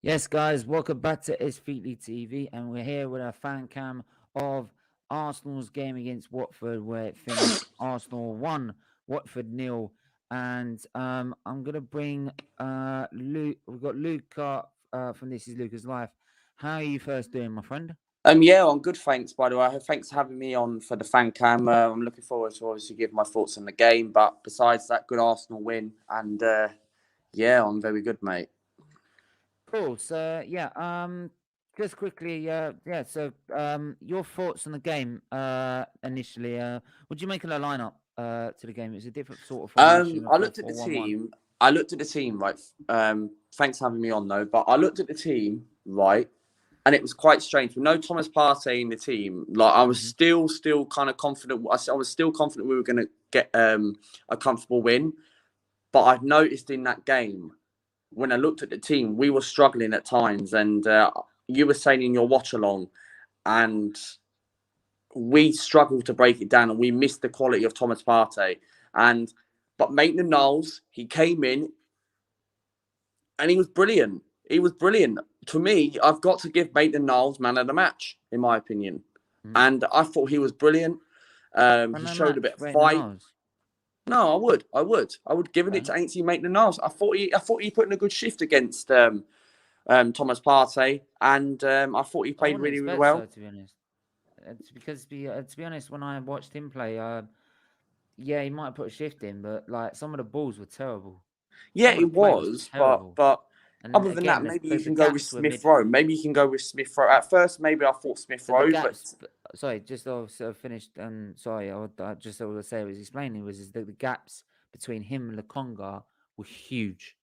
Yes, guys, welcome back to SFeatleyTV, and we're here with a fan cam of Arsenal's game against Watford, where it finished Arsenal 1, Watford nil. And I'm gonna bring Luke. We've got Luke from This Is Luca's Life. How are you first doing, my friend? Yeah, I'm good. Thanks, by the way. Thanks for having me on for the fan cam. I'm looking forward to obviously give my thoughts on the game. But besides that, good Arsenal win, and yeah, I'm very good, mate. Cool. So yeah, just quickly, yeah. So your thoughts on the game initially? Would you make a lineup to the game? It's a different sort of formation, a I four looked at the four one one. team. I looked at the team, right. Thanks for having me on, though. But I looked at the team, right, and it was quite strange. With no Thomas Partey in the team, like I was Mm-hmm. still kind of confident. I was still confident we were going to get a comfortable win. But I've noticed in that game, when I looked at the team, we were struggling at times, and you were saying in your watch along, and we struggled to break it down, and we missed the quality of Thomas Partey. And but Maitland Niles, he came in and he was brilliant. He was brilliant. To me, I've got to give Maitland Niles man of the match, in my opinion. Mm-hmm. And I thought he was brilliant. But He no showed a match, bit of right in the fight. nose. No, I would give it Okay. to Ainsley Maitland-Niles. I thought he put in a good shift against Thomas Partey, and I thought he I played wouldn't really, really expect so, well. to be honest. It's because to be honest, when I watched him play, yeah, he might have put a shift in, but like some of the balls were terrible. Yeah, Some of the it play was was, but terrible, but and other than again, that, maybe you the can go with gaps were Smith mid. Rowe. Maybe you can go with Smith Rowe. At first, maybe I thought Smith But the Rowe, but gaps, sorry, just sort of finished. Sorry, I just all I say was explaining was is that the gaps between him and Lakonga were huge,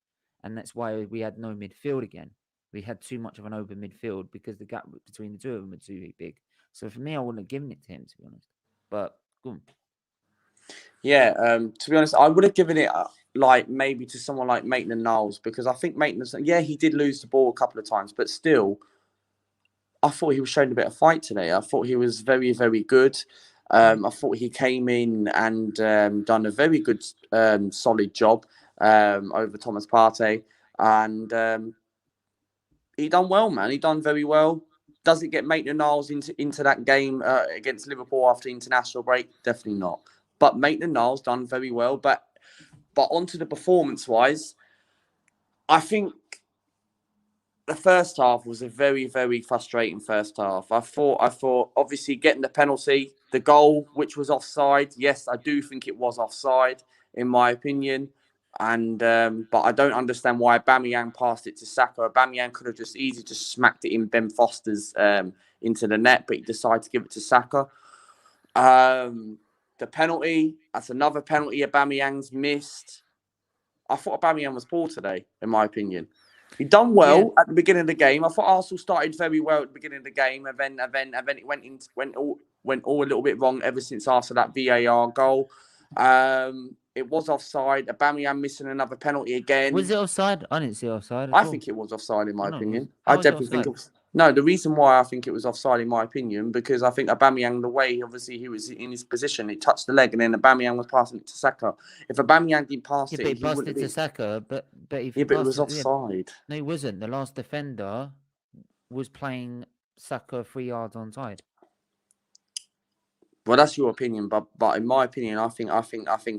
and that's why we had no midfield again. We had too much of an open midfield because the gap between the two of them were too big. So for me, I wouldn't have given it to him, to be honest. But boom. yeah, to be honest, I would have given it like maybe to someone like Maitland Niles because I think Maitland, yeah, he did lose the ball a couple of times, but still, I thought he was showing a bit of fight today. I thought he was very, very good. Mm. I thought he came in and done a very good, solid job over Thomas Partey, and he done well, man. He done very well. Does it get Maitland Niles into that game against Liverpool after international break? Definitely not. But Maitland Niles done very well. But onto the performance wise, I think the first half was a very, very frustrating first half. I thought, obviously getting the penalty, the goal, which was offside. Yes, I do think it was offside, in my opinion. And but I don't understand why Aubameyang passed it to Saka. Aubameyang could have just easily just smacked it in Ben Foster's into the net, but he decided to give it to Saka. The penalty, that's another penalty Aubameyang's missed. I thought Aubameyang was poor today, in my opinion. He done Yeah, well at the beginning of the game. I thought Arsenal started very well at the beginning of the game, and then it went all a little bit wrong ever since after that VAR goal. It was offside. Aubameyang missing another penalty was again. it offside? I didn't see offside I at all. think it was offside in my I know it was. opinion. I How was it definitely think it offside? was. No, the reason why I think it was offside in my opinion because I think Aubameyang, the way obviously he was in his position, he touched the leg, and then Aubameyang was passing it to Saka. If Aubameyang didn't pass Yeah, it, but he he passed wouldn't it have to been. Saka. But if he Yeah, but it passed was it, yeah, offside. no, he wasn't. The last defender was playing Saka 3 yards onside. Well, that's your opinion, but in my opinion, I think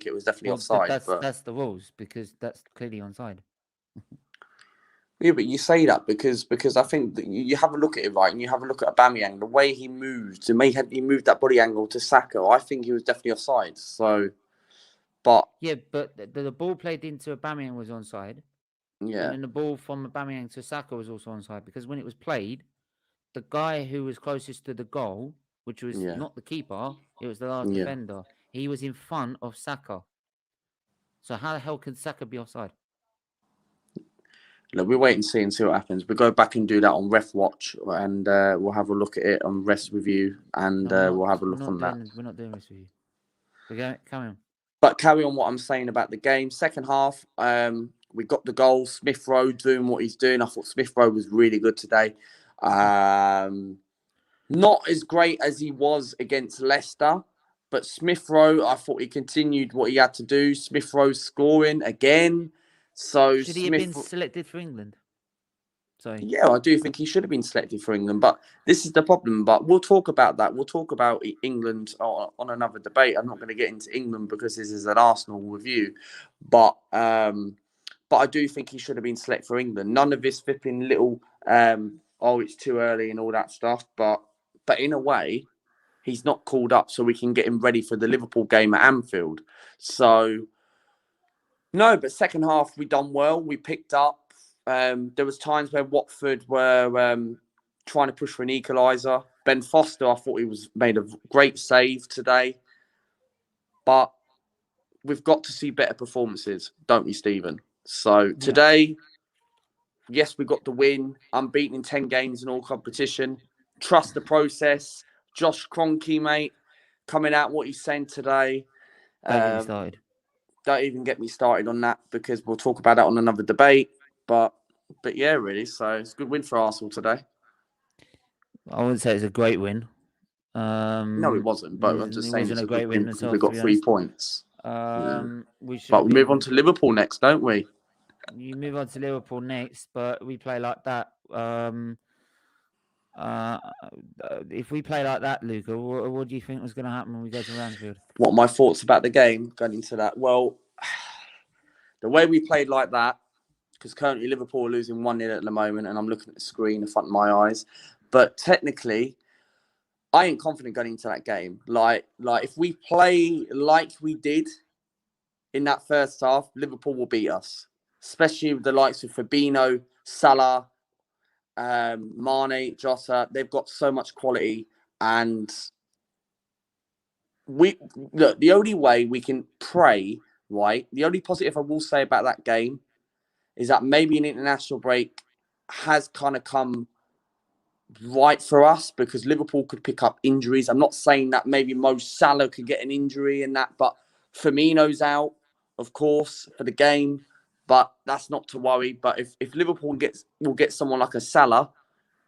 it was definitely Well, offside. But that's the rules because that's clearly onside. yeah, but you say that because I think that you have a look at it right, and you have a look at Aubameyang, the way he moved, he moved that body angle to Saka. I think he was definitely offside. So, but Yeah, but the ball played into Aubameyang was onside, and yeah, then the ball from Aubameyang to Saka was also onside because when it was played, the guy who was closest to the goal, which was yeah, not the keeper, it was the last yeah. defender. He was in front of Saka. So how the hell can Saka be offside? Look, we wait and see what happens. We go back and do that on Ref Watch, and we'll have a look at it on Rest Review, and No, we're not. we'll have a We're look not on that. doing. We're not doing this with you. But go, carry on. But carry on what I'm saying about the game. Second half, we got the goal. Smith Rowe doing what he's doing. I thought Smith Rowe was really good today. Not as great as he was against Leicester, but Smith Rowe, I thought he continued what he had to do. Smith Rowe scoring again. So Should he have been Smith, selected for England? Sorry. Yeah, I do think he should have been selected for England, but this is the problem. But we'll talk about that. We'll talk about England on another debate. I'm not going to get into England because this is an Arsenal review, but I do think he should have been selected for England. None of this flipping little oh, it's too early and all that stuff. But in a way, he's not called up so we can get him ready for the Liverpool game at Anfield. So no, but second half we done well. We picked up. There was times where Watford were trying to push for an equaliser. Ben Foster, I thought he made a great save today. But we've got to see better performances, don't we, Stephen? So today, yes, we got the win. Unbeaten in 10 games in all competition. Trust the process. Josh Kroenke, mate, coming out what he's saying today. Don't get me started. Don't even get me started on that because we'll talk about that on another debate. But yeah, really. So it's a good win for Arsenal today. I wouldn't say it's a great win. No, it wasn't. But I'm just saying it's a great win because we got 3 points. But we move on to Liverpool next, don't we? You move on to Liverpool next, but we play like that. If we play like that, Luca, what do you think was going to happen when we go to Anfield? What my thoughts about the game going into that? Well, the way we played like that, because currently Liverpool are losing 1-0 at the moment, and I'm looking at the screen in front of my eyes. But technically, I ain't confident going into that game. Like if we play like we did in that first half, Liverpool will beat us, especially with the likes of Fabinho, Salah, Mane, Jota. They've got so much quality, and the only way we can pray, right? The only positive I will say about that game is that maybe an international break has kind of come right for us because Liverpool could pick up injuries. I'm not saying that maybe Mo Salah could get an injury and that, but Firmino's out, of course, for the game. But that's not to worry. But if Liverpool will get someone like a Salah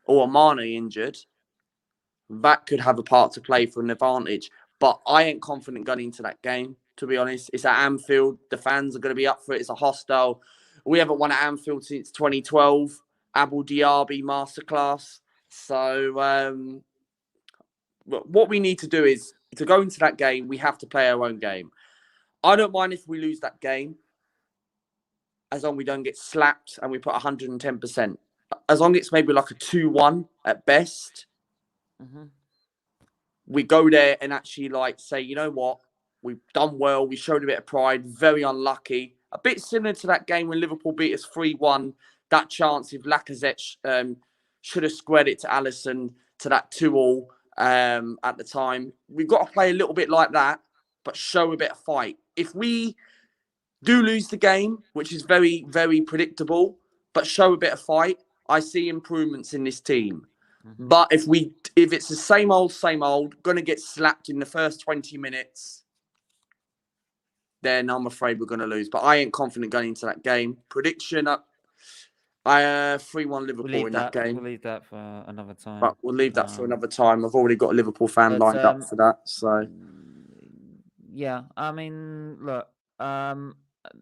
or a Mane injured, that could have a part to play for an advantage. But I ain't confident going into that game, to be honest. It's at Anfield. The fans are going to be up for it. It's a hostile. We haven't won at Anfield since 2012. Abu Dhabi masterclass. So what we need to do is to go into that game, we have to play our own game. I don't mind if we lose that game, as long as we don't get slapped and we put 110%. As long as it's maybe like a 2-1 at best. Mm-hmm. We go there and actually say, you know what? We've done well. We showed a bit of pride. Very unlucky. A bit similar to that game when Liverpool beat us 3-1. That chance if Lacazette should have squared it to Alisson to that 2-2 at the time. We've got to play a little bit like that, but show a bit of fight. If we do lose the game, which is very, very predictable, but show a bit of fight, I see improvements in this team. Mm-hmm. But if it's the same old, going to get slapped in the first 20 minutes, then I'm afraid we're going to lose. But I ain't confident going into that game. Prediction, 3-1 Liverpool in that game. We'll leave that for another time. But we'll leave that for another time. I've already got a Liverpool fan lined up for that. So, yeah, I mean, look,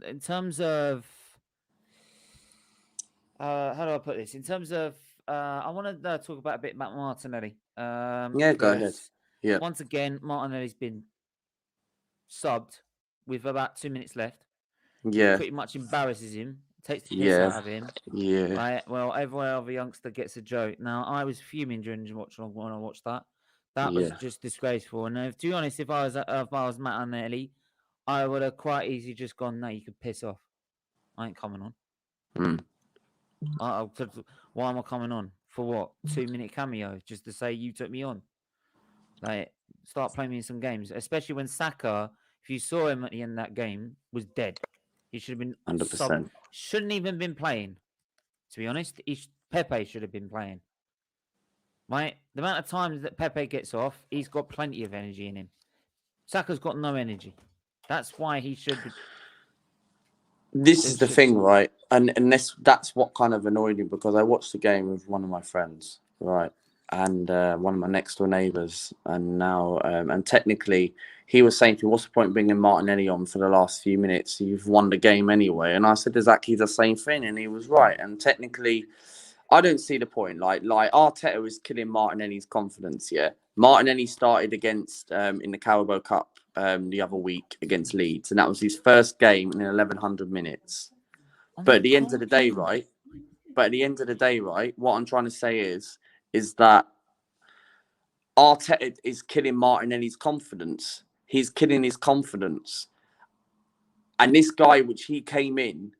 in terms of how do I put this? In terms of I want to talk about a bit about Martinelli. Yeah, go ahead. Yeah. Once again, Martinelli's been subbed with about 2 minutes left. Yeah. Pretty much embarrasses him. Takes the piss out of him. Yeah. Right? Well, every other youngster gets a joke. Now, I was fuming when I watched that. That was just disgraceful. And to be honest, if I was Martinelli, I would have quite easily just gone, no, you could piss off. I ain't coming on. Why am I coming on? For what? 2-minute cameo? Just to say you took me on? Start playing me in some games. Especially when Saka, if you saw him at the end of that game, was dead. He should have been 100%. Shouldn't even been playing. To be honest, Pepe should have been playing. Right? The amount of times that Pepe gets off, he's got plenty of energy in him. Saka's got no energy. That's why he should be. This is the thing, right? And that's what kind of annoyed me because I watched the game with one of my friends, right? And one of my next door neighbours. And now, and technically, he was saying to me, what's the point of bringing Martinelli on for the last few minutes? You've won the game anyway. And I said exactly the same thing. And he was right. And technically, I don't see the point. Like Arteta is killing Martinelli's confidence. Yeah, Martinelli started against in the Carabao Cup the other week against Leeds, and that was his first game in 1100 minutes. But at the end of the day, right? What I'm trying to say is that Arteta is killing Martinelli's confidence. He's killing his confidence, and this guy, which he came in,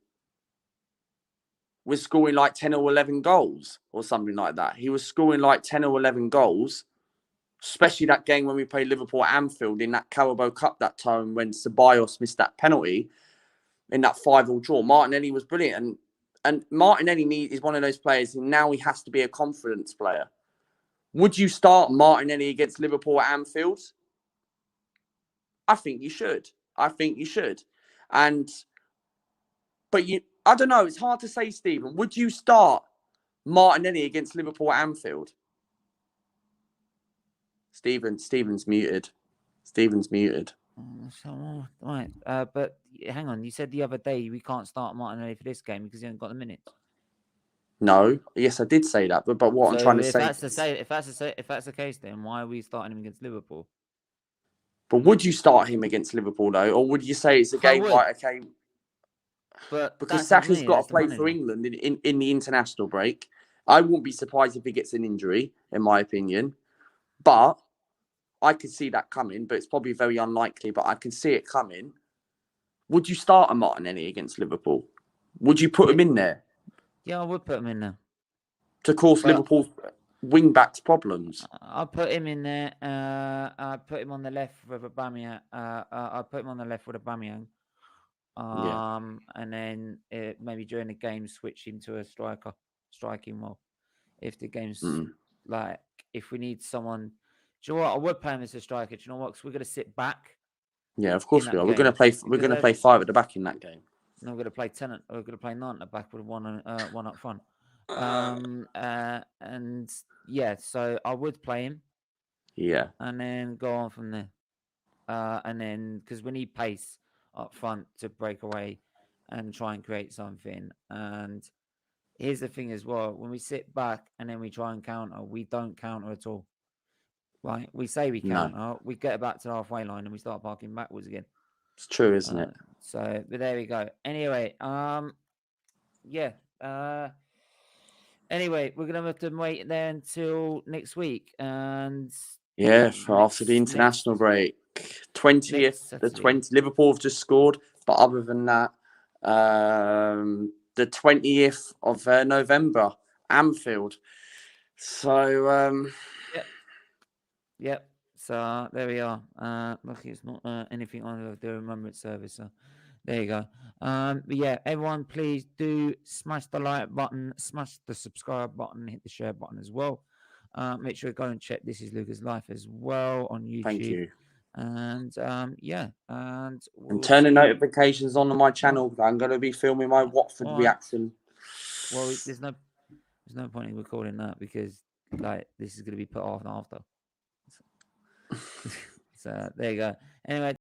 was scoring like 10 or 11 goals or something like that. He was scoring like 10 or 11 goals, especially that game when we played Liverpool at Anfield in that Carabao Cup that time when Ceballos missed that penalty in that 5-5 draw. Martinelli was brilliant. And Martinelli is one of those players, and now he has to be a confidence player. Would you start Martinelli against Liverpool at Anfield? I think you should. But I don't know. It's hard to say, Stephen. Would you start Martinelli against Liverpool at Anfield? Stephen's muted. Right. But hang on. You said the other day we can't start Martinelli for this game because he hasn't got the minutes. No. Yes, I did say that. But what I'm trying to say, if that's the case, then why are we starting him against Liverpool? But would you start him against Liverpool though, or would you say it's a game like okay? But because Saka's got to play for England in the international break. I wouldn't be surprised if he gets an injury, in my opinion. But I could see that coming, but it's probably very unlikely, but I can see it coming. Would you start a Martinelli against Liverpool? Would you put him in there? Yeah, I would put him in there. To cause Liverpool's wing-backs problems. I'll put him in there. I'll put him on the left with Aubameyang. I'll put him on the left with Aubameyang. And then maybe during the game, switch him to a striking role. If the game's like, if we need someone, do you know what? I would play him as a striker. Do you know what? Because we're going to sit back. Yeah, of course we are. We're going to play. We're going to play 5 at the back in that game. No, we're going to play 10. We're going to play 9 at the back with one up front. And yeah, so I would play him. Yeah. And then go on from there. And then because we need pace up front to break away and try and create something. And here's the thing as well: when we sit back and then we try and counter, we don't counter at all. Right? We say we counter, we get back to the halfway line and we start parking backwards again. It's true, isn't it? So, but there we go. Anyway, yeah. Anyway, we're gonna have to wait there until next week, and after the international break, 20th, Liverpool have just scored, but other than that, the 20th of November, Anfield. So, Yep. So there we are. Lucky it's not anything on the Remembrance service. So there you go. But yeah, everyone, please do smash the like button, smash the subscribe button, hit the share button as well. Make sure to go and check This Is Luca's Life as well on YouTube. Thank you. And yeah, and turn the notifications on my channel. I'm going to be filming my Watford reaction. Well, there's no point in recording that because like this is going to be put off after. So there you go. Anyway.